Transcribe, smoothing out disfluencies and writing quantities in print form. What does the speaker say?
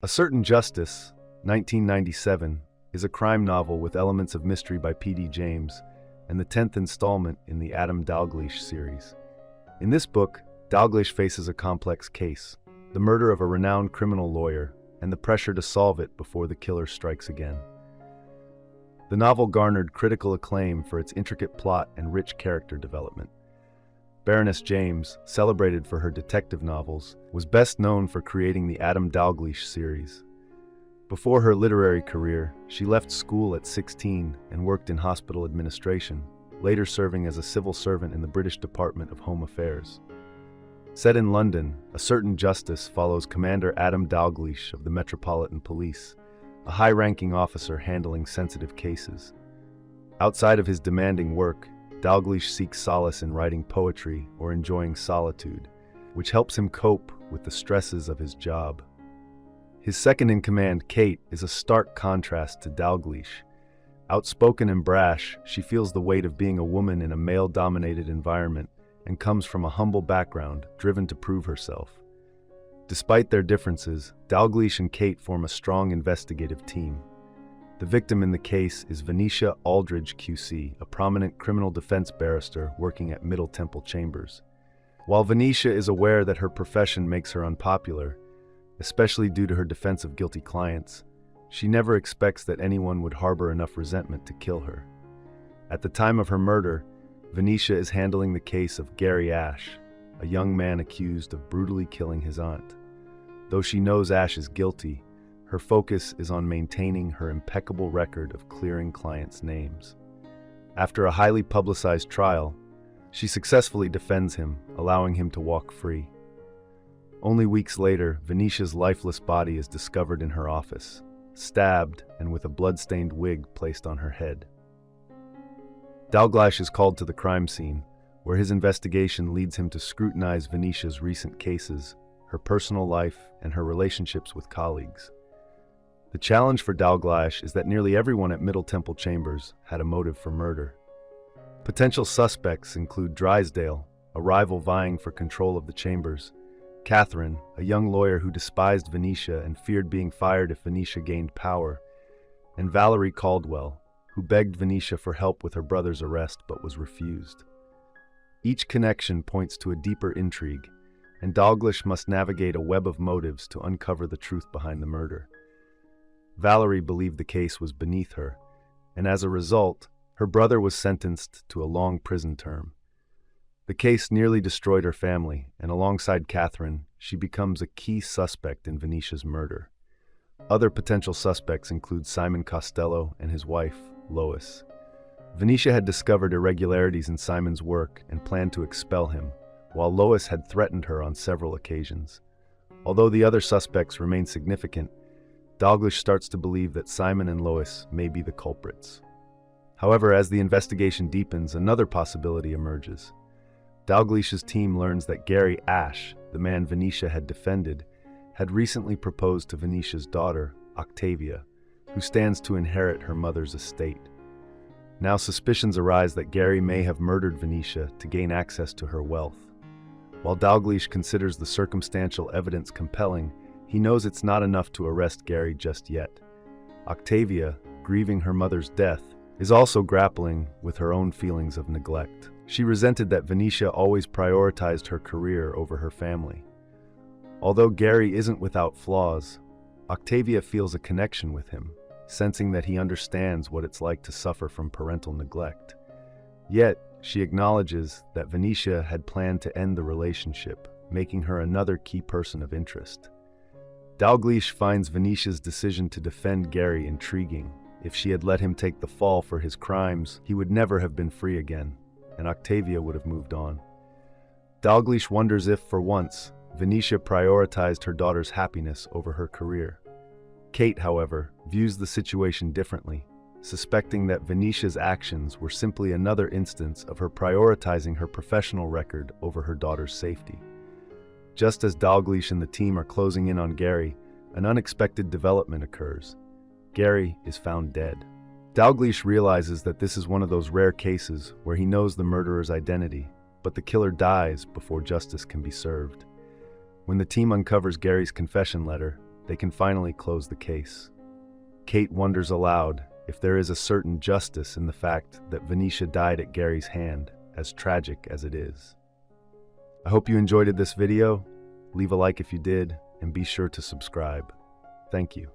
A Certain Justice, 1997, is a crime novel with elements of mystery by P.D. James and the 10th installment in the Adam Dalgliesh series. In this book, Dalgliesh faces a complex case, the murder of a renowned criminal lawyer, and the pressure to solve it before the killer strikes again. The novel garnered critical acclaim for its intricate plot and rich character development. Baroness James, celebrated for her detective novels, was best known for creating the Adam Dalgliesh series. Before her literary career, she left school at 16 and worked in hospital administration, later serving as a civil servant in the British Department of Home Affairs. Set in London, A Certain Justice follows Commander Adam Dalgliesh of the Metropolitan Police, a high-ranking officer handling sensitive cases. Outside of his demanding work, Dalgliesh seeks solace in writing poetry or enjoying solitude, which helps him cope with the stresses of his job. His second-in-command, Kate, is a stark contrast to Dalgliesh. Outspoken and brash, she feels the weight of being a woman in a male-dominated environment and comes from a humble background, driven to prove herself. Despite their differences, Dalgliesh and Kate form a strong investigative team. The victim in the case is Venetia Aldridge QC, a prominent criminal defense barrister working at Middle Temple Chambers. While Venetia is aware that her profession makes her unpopular, especially due to her defense of guilty clients, she never expects that anyone would harbor enough resentment to kill her. At the time of her murder, Venetia is handling the case of Gary Ash, a young man accused of brutally killing his aunt. Though she knows Ash is guilty, her focus is on maintaining her impeccable record of clearing clients' names. After a highly publicized trial, she successfully defends him, allowing him to walk free. Only weeks later, Venetia's lifeless body is discovered in her office, stabbed and with a blood-stained wig placed on her head. Dalgliesh is called to the crime scene, where his investigation leads him to scrutinize Venetia's recent cases, her personal life, and her relationships with colleagues. The challenge for Dalgliesh is that nearly everyone at Middle Temple Chambers had a motive for murder. Potential suspects include Drysdale, a rival vying for control of the chambers; Catherine, a young lawyer who despised Venetia and feared being fired if Venetia gained power; and Valerie Caldwell, who begged Venetia for help with her brother's arrest but was refused. Each connection points to a deeper intrigue, and Dalgliesh must navigate a web of motives to uncover the truth behind the murder. Valerie believed the case was beneath her, and as a result, her brother was sentenced to a long prison term. The case nearly destroyed her family, and alongside Catherine, she becomes a key suspect in Venetia's murder. Other potential suspects include Simon Costello and his wife, Lois. Venetia had discovered irregularities in Simon's work and planned to expel him, while Lois had threatened her on several occasions. Although the other suspects remain significant, Dalgliesh starts to believe that Simon and Lois may be the culprits. However, as the investigation deepens, another possibility emerges. Dalglish's team learns that Gary Ash, the man Venetia had defended, had recently proposed to Venetia's daughter, Octavia, who stands to inherit her mother's estate. Now suspicions arise that Gary may have murdered Venetia to gain access to her wealth. While Dalgliesh considers the circumstantial evidence compelling, he knows it's not enough to arrest Gary just yet. Octavia, grieving her mother's death, is also grappling with her own feelings of neglect. She resented that Venetia always prioritized her career over her family. Although Gary isn't without flaws, Octavia feels a connection with him, sensing that he understands what it's like to suffer from parental neglect. Yet, she acknowledges that Venetia had planned to end the relationship, making her another key person of interest. Dalgliesh finds Venetia's decision to defend Gary intriguing. If she had let him take the fall for his crimes, he would never have been free again, and Octavia would have moved on. Dalgliesh wonders if, for once, Venetia prioritized her daughter's happiness over her career. Kate, however, views the situation differently, suspecting that Venetia's actions were simply another instance of her prioritizing her professional record over her daughter's safety. Just as Dalgliesh and the team are closing in on Gary, an unexpected development occurs. Gary is found dead. Dalgliesh realizes that this is one of those rare cases where he knows the murderer's identity, but the killer dies before justice can be served. When the team uncovers Gary's confession letter, they can finally close the case. Kate wonders aloud if there is a certain justice in the fact that Venetia died at Gary's hand, as tragic as it is. I hope you enjoyed this video. Leave a like if you did, and be sure to subscribe. Thank you.